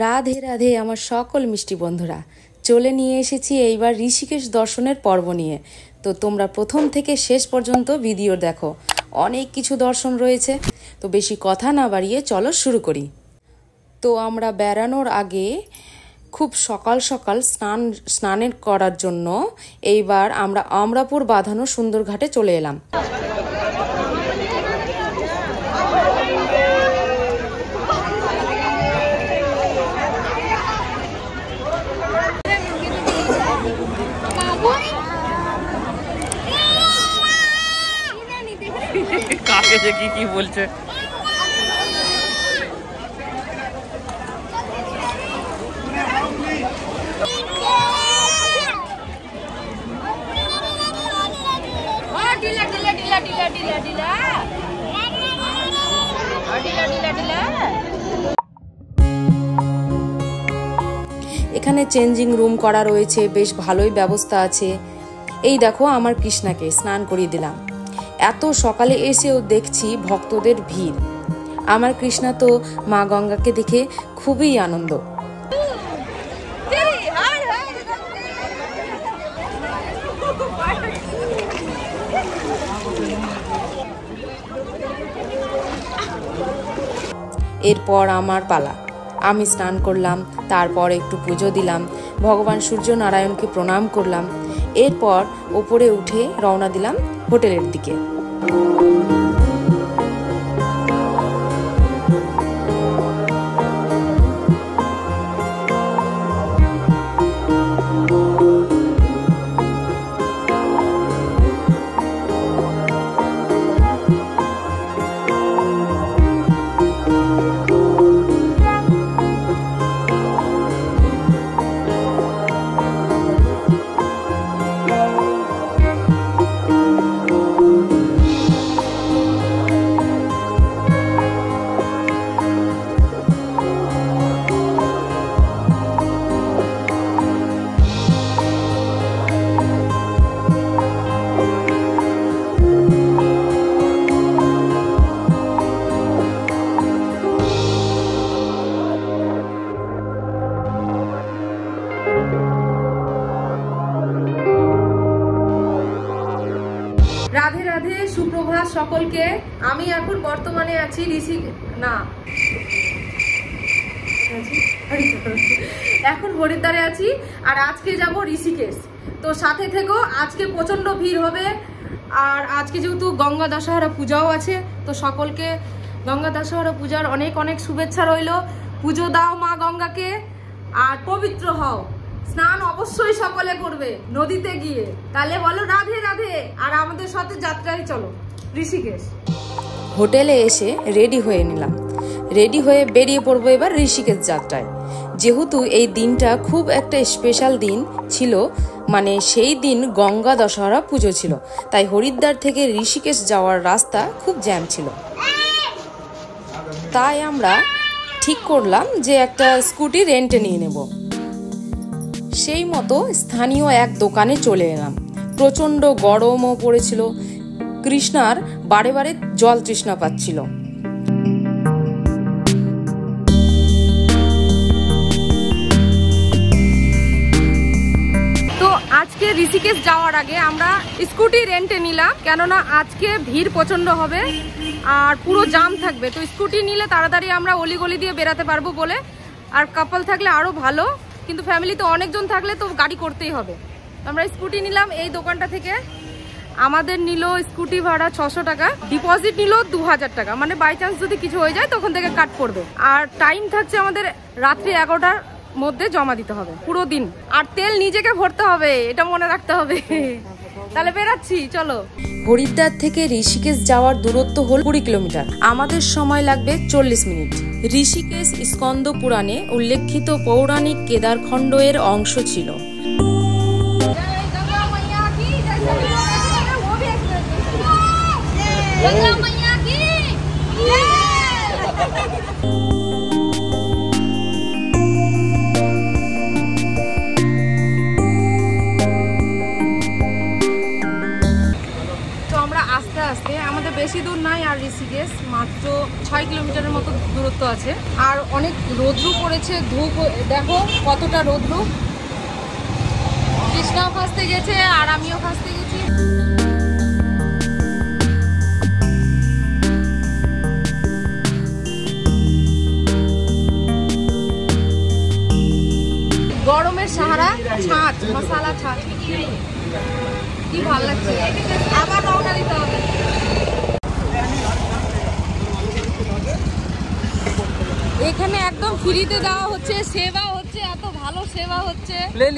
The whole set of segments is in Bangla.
রাধে রাধে আমার সকল মিষ্টি বন্ধুরা, চলে নিয়ে এসেছি এইবার ঋষিকেশ দর্শনের পর্ব নিয়ে। তো তোমরা প্রথম থেকে শেষ পর্যন্ত ভিডিও দেখো, অনেক কিছু দর্শন রয়েছে। তো বেশি কথা না বাড়িয়ে চলো শুরু করি। তো আমরা বেড়ানোর আগে খুব সকাল সকাল স্নানের করার জন্য এইবার আমরা আমরাপুর বাঁধানো সুন্দর ঘাটে চলে এলাম। কাকে যে কি বলছে এখানে চেঞ্জিং রুম করা রয়েছে, বেশ ভালোই ব্যবস্থা আছে। এই দেখো আমার কৃষ্ণাকে স্নান করিয়ে দিলাম। এত সকালে এসেও দেখছি ভক্তদের ভিড়। আমার কৃষ্ণা তো মা গঙ্গাকে দেখে খুবই আনন্দ। এরপর আমার পালা, আমি স্নান করলাম, তারপর একটু পুজো দিলাম, ভগবান সূর্য নারায়ণকে প্রণাম করলাম। এরপর ওপরে উঠে রওনা দিলাম হোটেলের দিকে। রাধে রাধে, সুপ্রভাত সকলকে। আমি এখন বর্তমানে আছি এখন হরিদ্বারে আছি, আর আজকে যাব ঋষিকেশ। তো সাথে থেকো, আজকে প্রচন্ড ভিড় হবে। আর আজকে যেহেতু গঙ্গা দশহরা পূজাও আছে, তো সকলকে গঙ্গা দশহরা পূজার অনেক অনেক শুভেচ্ছা রইল। পুজো দাও মা গঙ্গাকে, আর পবিত্র হও। স্নান অবশ্যই সকলে করবে নদীতে গিয়ে। তাহলে বলো রাধে রাধে, আর আমাদের সাথে যাত্রায় চলো ঋষিকেশ। হোটেলে এসে রেডি হয়ে নিলাম, রেডি হয়ে বেরিয়ে পড়বো এবার ঋষিকেশ যাত্রায়। যেহেতু এই দিনটা খুব একটা স্পেশাল দিন ছিল, মানে সেই দিন গঙ্গা দশহরা পুজো ছিল, তাই হরিদ্বার থেকে ঋষিকেশ যাওয়ার রাস্তা খুব জ্যাম ছিল। তাই আমরা ঠিক করলাম যে একটা স্কুটি রেন্টে নিয়ে নেব। সেই মতো স্থানীয় এক দোকানে চলে এলাম। প্রচণ্ড গরমও পড়েছিল, কৃষ্ণার বারে বারে জল তৃষ্ণা পাচ্ছিল। তো আজকে ঋষিকেশ যাওয়ার আগে আমরা স্কুটি রেন্টে নিলাম, কেননা আজকে ভিড় প্রচণ্ড হবে আর পুরো জাম থাকবে। তো স্কুটি নিলে তাড়াতাড়ি আমরা অলিগলি দিয়ে বেরাতে পারবো বলে, আর কাপল থাকলে আরো ভালো, কিন্তু ফ্যামিলিতে অনেকজন থাকলে তো গাড়ি করতেই হবে। আমরা স্কুটি নিলাম এই দোকানটা থেকে। আমাদের নিল স্কুটি ভাড়া 600 টাকা, ডিপোজিট নিল 2000 টাকা, মানে বাই চান্স যদি কিছু হয়ে যায় তখন থেকে কাট পড়বে। আর টাইম থাকছে আমাদের রাত্রি 11টার মধ্যে জমা দিতে হবে পুরো দিন। আর তেল নিজেকে ভরতে হবে, এটা মনে রাখতে হবে। তাহলে বেরাচ্ছি, চলো। হরিদ্বার থেকে ঋষিকেশ যাওয়ার দূরত্ব হল 20 কিলোমিটার। আমাদের সময় লাগবে 40 মিনিট। ঋষিকেশ স্কন্দ পুরাণে উল্লেখিত পৌরাণিক কেদারখণ্ড এর অংশ ছিল। তো আমরা আস্তে আস্তে, আমাদের বেশি দূর নাই, আর ঋষিকেশ, মাত্র 6 কিলোমিটারের মতো দূরত্ব আছে। আর অনেক রৌদ্র পড়েছে, ধূপ দেখো কতটা রৌদ্র। কৃষ্ণাও ফাঁসতে গেছে আর আমিও ফাঁসতে গেছি। গরমের সাহারা ছাঁচ, মশালা ছাঁচ, কি ভালো লাগছে। আবার রওনা দিতে হবে। এখানে একদম ফ্রিতে দেওয়া হচ্ছে, সেবা হচ্ছে, এত ভালো সেবা হচ্ছে। ले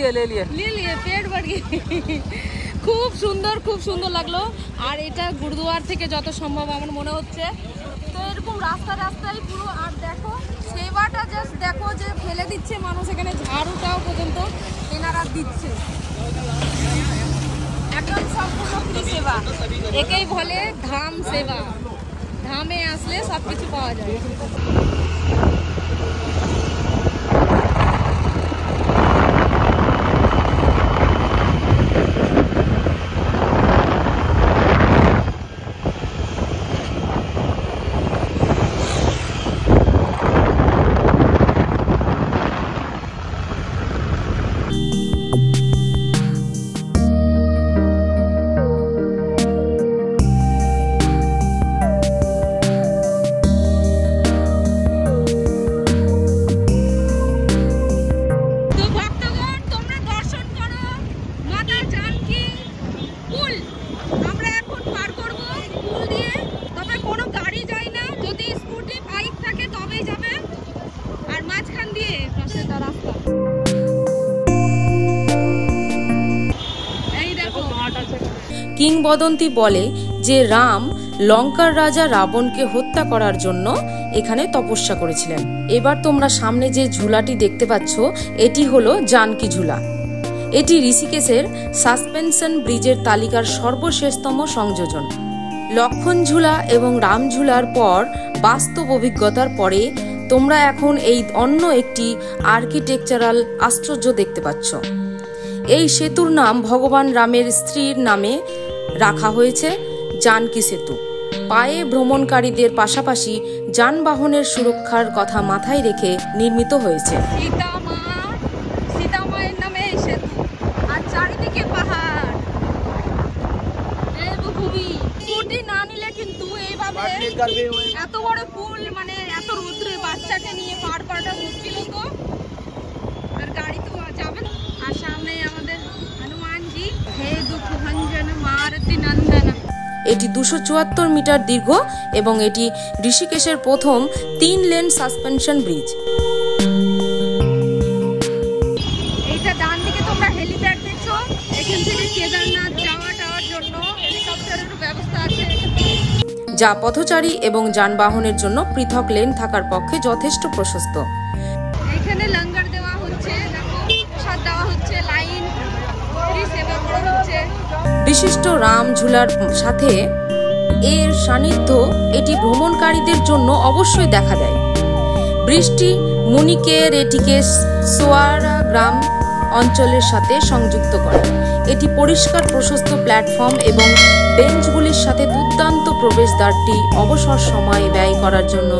लिए পেট বাড়িয়ে। খুব সুন্দর লাগলো। আর এটা গুরুদুয়ার থেকে যত সম্ভব আমার মনে হচ্ছে। তো এরকম রাস্তায় পুরো। আর দেখো সেবাটা, জাস্ট দেখো যে ফেলে দিচ্ছে মানুষ, এখানে ঝাড়ুটাও পর্যন্ত এনারা দিচ্ছে। একদম সম্পূর্ণ ফ্রি সেবা। একেই বলে ধাম সেবা। ধামে আসলে সবকিছু পাওয়া যায়। কিংবদন্তি বলে যে রাম লঙ্কার রাজা রাবণকে হত্যা করার জন্য এখানে তপস্যা করেছিলেন। এবার তোমরা সামনে যে ঝুলাটি দেখতে পাচ্ছ, এটি হলো জানকী ঝুলা। এটি ঋষিকেশের সাসপেনশন ব্রিজের তালিকার সর্বশেষতম সংযোজন। লক্ষণ ঝুলা এবং রাম ঝুলার পর বাস্তব অভিজ্ঞতার পরে তোমরা এখন এই অন্য একটি আর্কিটেকচারাল আশ্চর্য দেখতে পাচ্ছ। এই সেতুর নাম ভগবান রামের স্ত্রীর নামে রাখা হয়েছে জানকী সেতু। পায়ে ভ্রমণকারীদের পাশাপাশি যানবাহনের সুরক্ষার কথা মাথায় রেখে নির্মিত হয়েছে। সীতা মায়ের নামে এই সেতু। আর চারিদিকে পাহাড়, দেবভূমি। স্কুটি না নিলে কিন্তু এইভাবে এত বড় পুল, মানে এত রৌদ্রে বাচ্চাকে নিয়ে পার করাটা মুশকিল হতো। আর গাড়ি তো যাবে না। আর সামনে আমাদের হনুমানজি, হে দুঃখ ভঞ্জন মারতি নন্দন। এটি 274 মিটার দীর্ঘ এবং এটি ঋষিকেশের প্রথম 3 লেন সাসপেনশন ব্রিজ। এইটা ডান দিকে তোমরা হেলিপ্যাড দেখছো। এখান থেকে কেদারনাথ যাওয়ার জন্য হেলিকপ্টারের ব্যবস্থা আছে, যা পথচারী এবং যানবাহনের জন্য পৃথক লেন থাকার পক্ষে যথেষ্ট প্রশস্ত। এখানে লঙ্গর দেওয়া হচ্ছে, প্রসাদ দেওয়া হচ্ছে, লাইন সেবা করা হচ্ছে। বিশিষ্ট রাম ঝুলার সাথে এর সান্নিধ্য এটি ভ্রমণকারীদের জন্য অবশ্যই দেখা দেয়। বৃষ্টি মুনিকের এটিকে সোয়ারা গ্রাম অঞ্চলের সাথে সংযুক্ত করে। এটি পরিষ্কার প্রশস্ত প্ল্যাটফর্ম এবং বেঞ্চগুলির সাথে দুর্দান্ত প্রবেশদ্বারটি অবসর সময় ব্যয় করার জন্য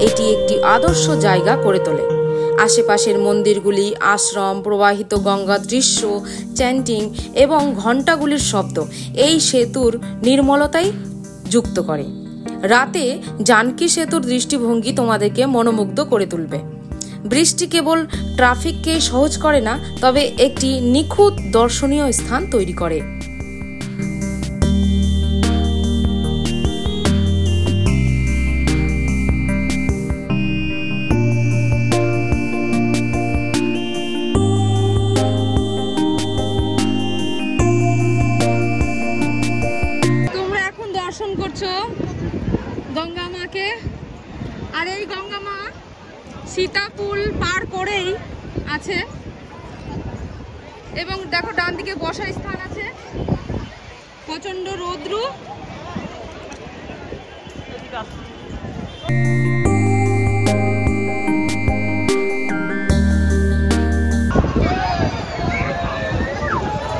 এটি একটি আদর্শ জায়গা করে তোলে। আশেপাশের মন্দিরগুলি, আশ্রম, প্রবাহিত গঙ্গা দৃশ্য, চ্যান্টিং এবং ঘণ্টাগুলির শব্দ এই সেতুর নির্মলতাই যুক্ত করে। রাতে জানকী সেতুর দৃষ্টিভঙ্গি তোমাদেরকে মনোমুগ্ধ করে তুলবে। বৃষ্টি কেবল ট্রাফিককে সহজ করে না, তবে একটি নিখুঁত দর্শনীয় স্থান তৈরি করে। তোমরা এখন দর্শন করছো গঙ্গা মাকে। আর এই গঙ্গা মা সীতাপুল পার করেই আছে এবং দেখো ডান দিকে বসার স্থান আছে। প্রচন্ড রৌদ্র।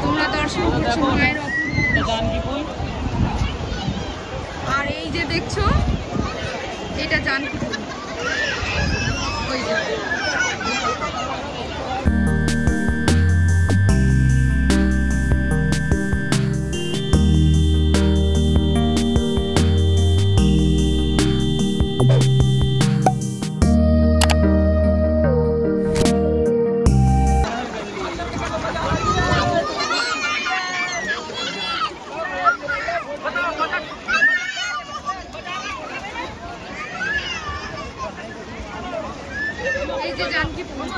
তোমরা দর্শন করছো মায়ের অপূর্ব। আর এই যে দেখছো এই যে জানকী ফুল।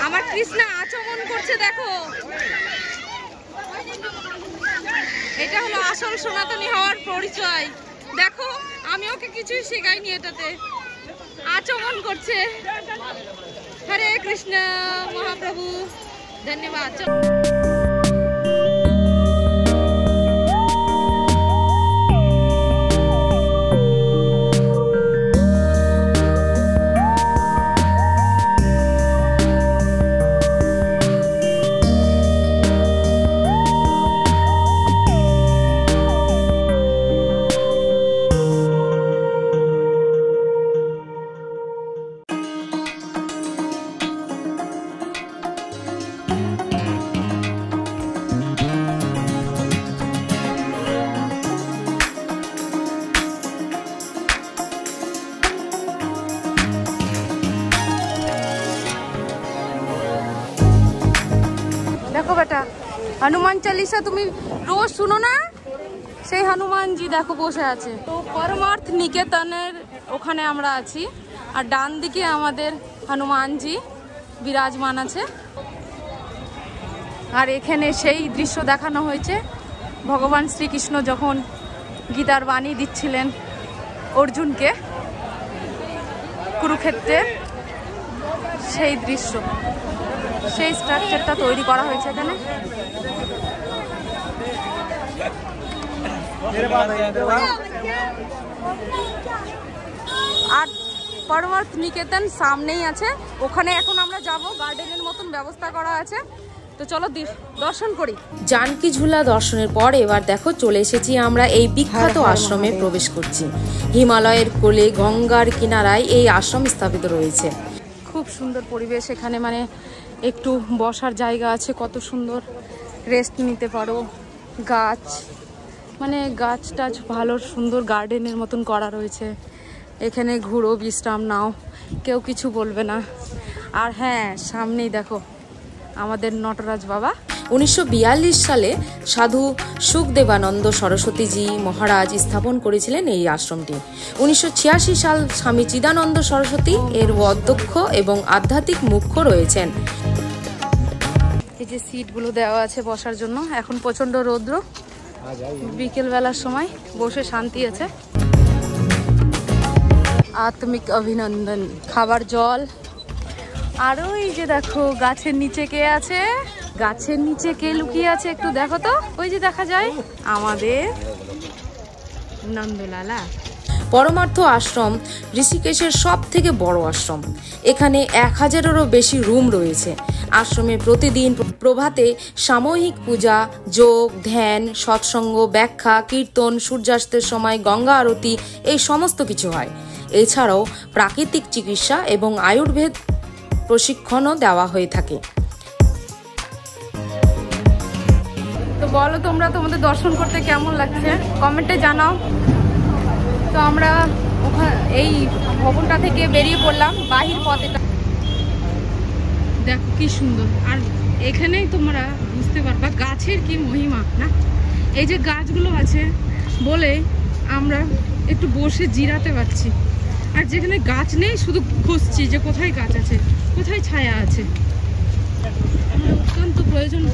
আমার কৃষ্ণা আচমন করছে দেখো। এটা হলো আসল সনাতনী হওয়ার পরিচয়। দেখো আমি ওকে কিছুই শেখাইনি, এটাতে আচমন করছে। হরে কৃষ্ণ মহাপ্রভু, ধন্যবাদ। দেখো বেটা, হনুমান চালিসা তুমি রোজ শুনো না? সেই হনুমানজি দেখো বসে আছে। তো পরমার্থ নিকেতনের ওখানে আমরা আছি, আর ডান দিকে আমাদের হনুমানজি বিরাজমান আছে। আর এখানে সেই দৃশ্য দেখানো হয়েছে ভগবান শ্রীকৃষ্ণ যখন গীতার বাণী দিচ্ছিলেন অর্জুনকে কুরুক্ষেত্রে, সেই দৃশ্য, সেই স্ট্রাকচারটা তৈরি করা হয়েছে এখানে। আর পরমার্থ নিকেতন সামনেই আছে, ওখানে এখন আমরা যাব। গার্ডেনের মতন ব্যবস্থা করা আছে, তো চলো দর্শন করি। জানকী ঝুলা দর্শনের পর এবার দেখো চলে এসেছি আমরা এই বিখ্যাত আশ্রমে প্রবেশ করছি। হিমালয়ের কোলে গঙ্গার কিনারায় এই আশ্রম স্থাপিত রয়েছে। খুব সুন্দর পরিবেশ এখানে, মানে একটু বসার জায়গা আছে, কত সুন্দর রেস্ট নিতে পারো। গাছ, মানে গাছ টাছ ভালো সুন্দর গার্ডেনের মতন করা রয়েছে। এখানে ঘুরো, বিশ্রাম নাও, কেউ কিছু বলবে না। আর হ্যাঁ, সামনেই দেখো আমাদের নটরাজ বাবা। 1942 সালে সাধু সুখদেবানন্দ সরস্বতীজি মহারাজ স্থাপন করেছিলেন এই আশ্রমটি। 1986 সাল স্বামী চিদানন্দ সরস্বতী এর অধ্যক্ষ এবং আধ্যাত্মিক মুখ্য রয়েছেন। এই যে সিটগুলো দেওয়া আছে বসার জন্য। এখন প্রচন্ড রৌদ্র, বিকেল বেলার সময় বসে শান্তি আছে। আত্মিক অভিনন্দন, খাবার জল। আর ওই যে দেখো গাছের নিচে কে আছে, গাছের নিচে কে লুকিয়ে আছে একটু দেখো তো। ওই যে দেখা যায় আমাদের নন্দলালা। পরমার্থ আশ্রম ঋষিকেশের সব থেকে বড় আশ্রম। এখানে 1000-এরও বেশি রুম রয়েছে। আশ্রমে প্রতিদিন প্রভাতে সামূহিক পূজা, যোগ, ধ্যান, সৎসঙ্গ, ব্যাখ্যা, কীর্তন, সূর্যাস্তের সময় গঙ্গা আরতি, এই সমস্ত কিছু হয়। এছাড়াও প্রাকৃতিক চিকিৎসা এবং আয়ুর্বেদ প্রশিক্ষণও দেওয়া হয়ে থাকে। তো বলো তোমরা, তোমাদের দর্শন করতে কেমন লাগছে কমেন্টে জানাও। তো আমরা এই ভবনটা থেকে বেরিয়ে পড়লাম বাহির পথে। দেখো কি সুন্দর। আর এখানেই তোমরা বুঝতে পারবা গাছের কি মহিমা না। এই যে গাছগুলো আছে বলে আমরা একটু বসে জিরাতে পারছি। আর যেখানে গাছ নেই শুধু খুঁজছি যে কোথায় গাছ আছে, কোথায় ছায়া আছে। আমার অত্যন্ত প্রয়োজন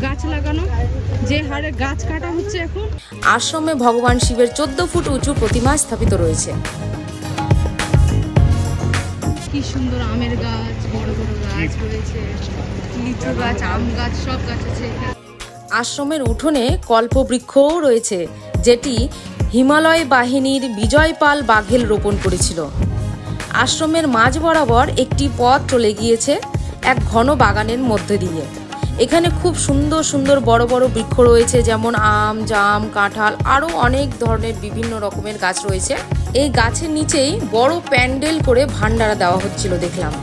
গাছ লাগানো, যে হারে গাছ কাটা হচ্ছে এখন। আশ্রমে ভগবান শিবের 14 ফুট উঁচু প্রতিমা স্থাপিত রয়েছে। কি সুন্দর আমের গাছ, বড় বড় গাছ রয়েছে, লিচু গাছ, আম গাছ, সব গাছ আছে। আশ্রমের উঠোনে কল্পবৃক্ষও রয়েছে, যেটি হিমালয় বাহিনীর বিজয়পাল বাঘেল রোপণ করেছিল। আশ্রমের মাঝ বরাবর একটি পথ চলে গিয়েছে এক ঘন বাগানের মধ্যে দিয়ে। এখানে খুব সুন্দর সুন্দর বড় বড় বৃক্ষ রয়েছে, যেমন আম, জাম, কাঁঠাল, আরও অনেক ধরনের বিভিন্ন রকমের গাছ রয়েছে। এই গাছের নিচেই বড় প্যান্ডেল করে ভান্ডারা দেওয়া হচ্ছিল দেখলাম।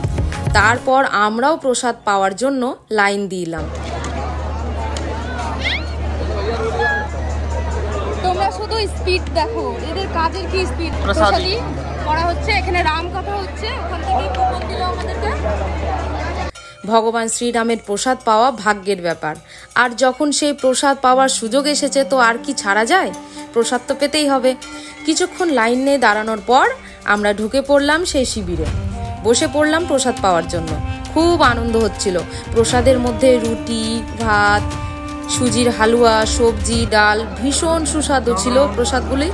তারপর আমরাও প্রসাদ পাওয়ার জন্য লাইন দিলাম। তোমরা শুধু স্পিড দেখো, এদের কাজের কি স্পিড। প্রসাদী করা হচ্ছে, এখানে রাম কথা হচ্ছে, ওখান থেকে কুপন দিল আমাদেরকে। ভগবান শ্রীরামের প্রসাদ পাওয়া ভাগ্যের ব্যাপার। আর যখন সেই প্রসাদ পাওয়ার সুযোগ এসেছে তো আর কি ছাড়া যায়, প্রসাদ তো পেতেই হবে। কিছুক্ষণ লাইনে দাঁড়ানোর পর আমরা ঢুকে পড়লাম সেই শিবিরে, বসে পড়লাম প্রসাদ পাওয়ার জন্য। খুব আনন্দ হচ্ছিল। প্রসাদের মধ্যে রুটি, ভাত, সুজির হালুয়া, সবজি, ডাল, ভীষণ সুস্বাদু ছিল প্রসাদগুলি।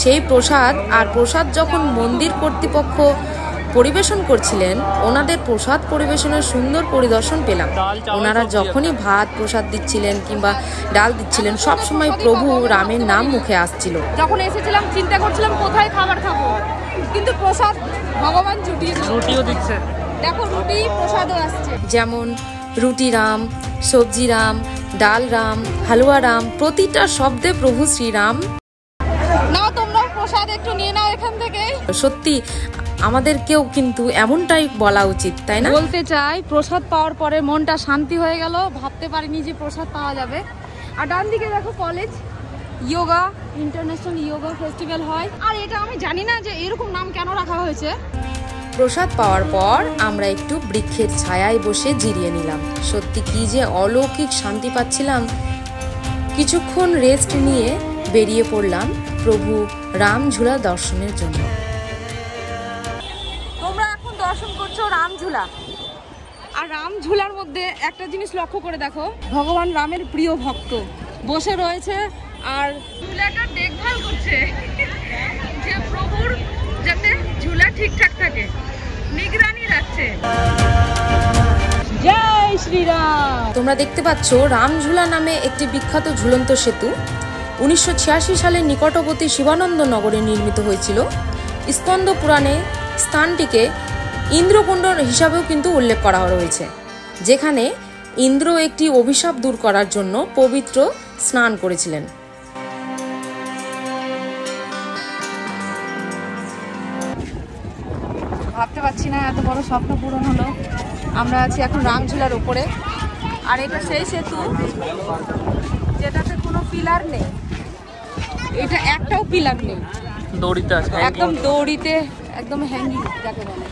সেই প্রসাদ, আর প্রসাদ যখন মন্দির কর্তৃপক্ষ পরিবেশন করছিলেন, ওনাদের প্রসাদ পরিবেশনের সুন্দর পরিদর্শন পেলাম। ওনারা যখনই ভাত প্রসাদ দিচ্ছিলেন কিংবা ডাল দিচ্ছিলেন, সবসময় প্রভু রামের নাম মুখে আসছিল। যখন এসেছিলাম চিন্তা করছিলাম কোথায় খাবার খাবো, কিন্তু প্রসাদ ভগবান জুটিয়ে রুটিও দিচ্ছে, দেখো রুটি প্রসাদও আসছে। যেমন রুটি রাম, সবজি রাম, ডাল রাম, হালুয়া রাম, প্রতিটা শব্দে প্রভু শ্রীরাম। নাও তোমরা প্রসাদ একটু নিয়ে নাও এখান থেকে। সত্যি আমাদেরকেও কিন্তু এমনটাই বলা উচিত, তাই না? বলতে চাই প্রসাদ পাওয়ার পরে মনটা শান্তি হয়ে গেল, ভাবতে পারিনি যে প্রসাদ পাওয়া যাবে। আর ডান দিকে দেখো college, yoga, international yoga festival হয়। আর এটা আমি জানি না যে এরকম নাম কেন রাখা হয়েছে। প্রসাদ পাওয়ার পর আমরা একটু বৃক্ষের ছায়ায় বসে জিরিয়ে নিলাম। সত্যি কি যে অলৌকিক শান্তি পাচ্ছিলাম। কিছুক্ষণ রেস্ট নিয়ে বেরিয়ে পড়লাম প্রভু রামঝুলা দর্শনের জন্য। তোমরা এখন দর্শন করছো রামঝুলা। আর রামঝুলার মধ্যে একটা জিনিস লক্ষ্য করে দেখো, ভগবান রামের প্রিয় ভক্ত বসে রয়েছে আর ঝুলাটা দেখভাল করছে, যে প্রভুর যাতে ঝুলা ঠিকঠাক থাকে, নিগরানি রাখছে। জয় শ্রীরাম। তোমরা দেখতে পাচ্ছ রামঝুলা নামে একটি বিখ্যাত ঝুলন্ত সেতু 1986 সালে নিকটবর্তী শিবানন্দ নগরে নির্মিত হয়েছিল। স্কন্দ পুরাণে স্থানটিকে ইন্দ্রকুণ্ড হিসাবেও কিন্তু উল্লেখ করা রয়েছে, যেখানে ইন্দ্র একটি অভিশাপ দূর করার জন্য পবিত্র স্নান করেছিলেন। ভাবতে পারছি না এত বড় স্বপ্ন পূরণ হলো। আমরা আছি এখন রামঝুলার উপরে, আর এটা সেই সেতু যেটাতে কোনো পিলার নেই, এটা একটাও পিলার নেই, দড়িতে আছে, একদম দড়িতে, একদম হ্যাঙ্গিং যাকে বলে।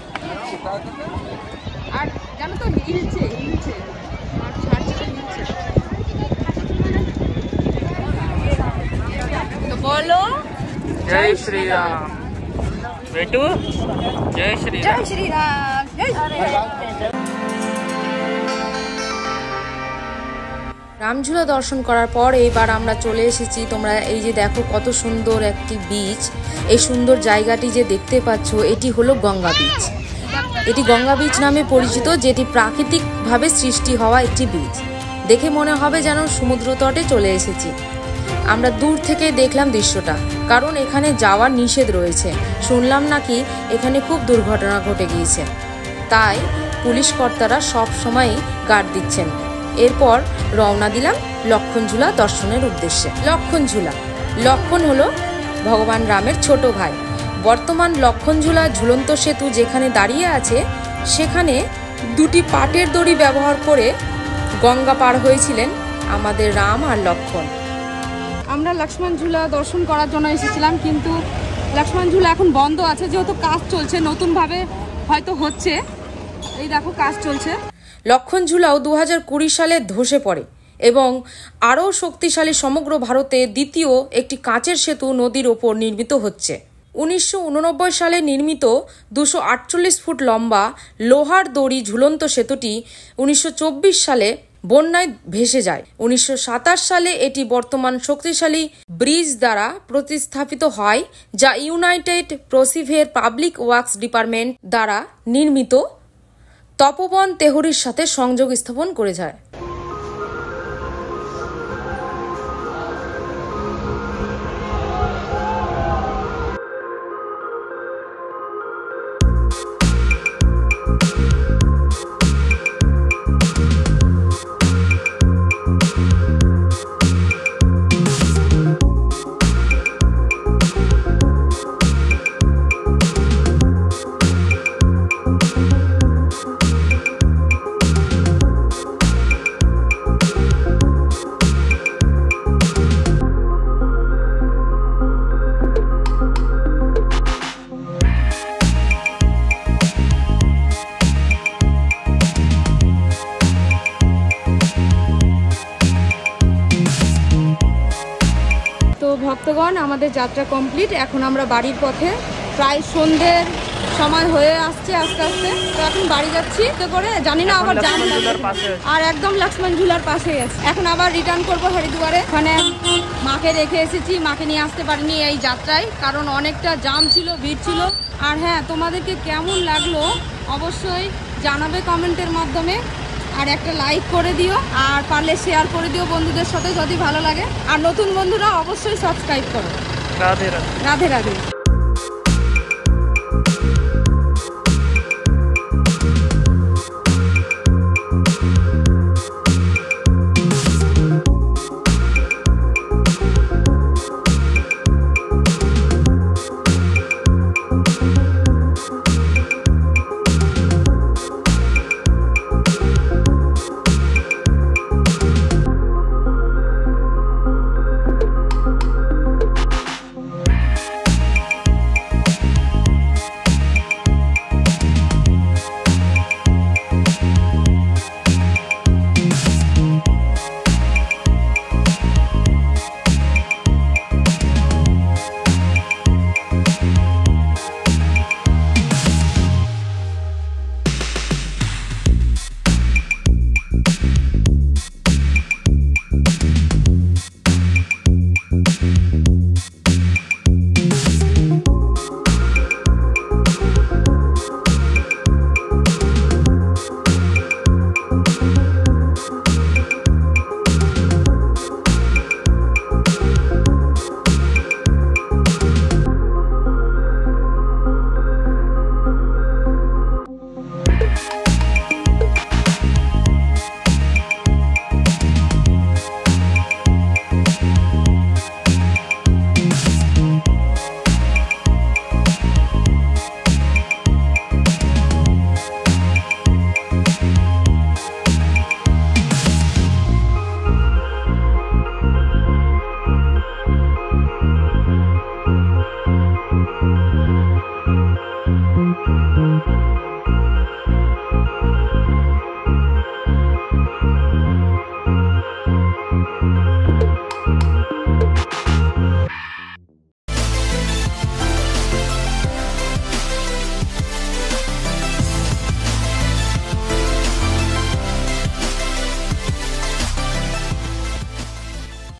আর জানো তো হিলছে হিলছে, আর ছাড়ছে হিলছে। তো বলো জয় শ্রীরাম বেটু, জয় শ্রীরাম। জয় শ্রীরাম, জয় শ্রীরাম। রামঝুলা দর্শন করার পর এবার আমরা চলে এসেছি, তোমরা এই যে দেখো কত সুন্দর একটি বিচ। এই সুন্দর জায়গাটি যে দেখতে পাচ্ছ, এটি হলো গঙ্গা বিচ। এটি গঙ্গা বিচ নামে পরিচিত, যেটি প্রাকৃতিকভাবে সৃষ্টি হওয়া একটি বিচ। দেখে মনে হবে যেন সমুদ্র তটে চলে এসেছি। আমরা দূর থেকে দেখলাম দৃশ্যটা, কারণ এখানে যাওয়ার নিষেধ রয়েছে। শুনলাম নাকি এখানে খুব দুর্ঘটনা ঘটে গিয়েছে, তাই পুলিশ কর্তারা সব সময়ই গার্ড দিচ্ছেন। এরপর রওনা দিলাম লক্ষণঝুলা দর্শনের উদ্দেশ্যে। লক্ষণ হলো ভগবান রামের ছোট ভাই। বর্তমান লক্ষণঝুলা ঝুলন্ত সেতু যেখানে দাঁড়িয়ে আছে, সেখানে দুটি পাটের দড়ি ব্যবহার করে গঙ্গা পার হয়েছিলেন আমাদের রাম আর লক্ষণ। আমরা লক্ষ্মণ ঝুলা দর্শন করার জন্য এসেছিলাম, কিন্তু লক্ষ্মণ ঝুলা এখন বন্ধ আছে, যেহেতু কাজ চলছে, নতুনভাবে হয়তো হচ্ছে। এই দেখো কাজ চলছে। লক্ষণঝুলাও 2020 সালে ধসে পড়ে এবং আরও শক্তিশালী সমগ্র ভারতে দ্বিতীয় একটি কাঁচের সেতু নদীর ওপর নির্মিত হচ্ছে। 1989 সালে নির্মিত 248 ফুট লম্বা লোহার দড়ি ঝুলন্ত সেতুটি 1924 সালে বন্যায় ভেসে যায়। 1927 সালে এটি বর্তমান শক্তিশালী ব্রিজ দ্বারা প্রতিস্থাপিত হয়, যা ইউনাইটেড প্রসিভের পাবলিক ওয়ার্কস ডিপার্টমেন্ট দ্বারা নির্মিত তপোবন তেহরির সাথে সংযোগ স্থাপন করে যায়। ভক্তগণ, আমাদের যাত্রা কমপ্লিট। এখন আমরা বাড়ির পথে, প্রায় সন্ধ্যের সময় হয়ে আসছে আস্তে আস্তে। তো এখন বাড়ি যাচ্ছি তো করে, জানি না আবার জাম আর একদম লক্ষ্মণ ঝুলার পাশে আছে। এখন আবার রিটার্ন করবো হরিদ্বারে। ওখানে মাকে রেখে এসেছি, মাকে নিয়ে আসতে পারিনি এই যাত্রায়, কারণ অনেকটা জাম ছিল, ভিড় ছিল। আর হ্যাঁ, তোমাদেরকে কেমন লাগলো অবশ্যই জানাবে কমেন্টের মাধ্যমে, আর একটা লাইক করে দিও, আর পারলে শেয়ার করে দিও বন্ধুদের সাথে যদি ভালো লাগে। আর নতুন বন্ধুরা অবশ্যই সাবস্ক্রাইব করো। রাধে রাধে। রাধে রাধে।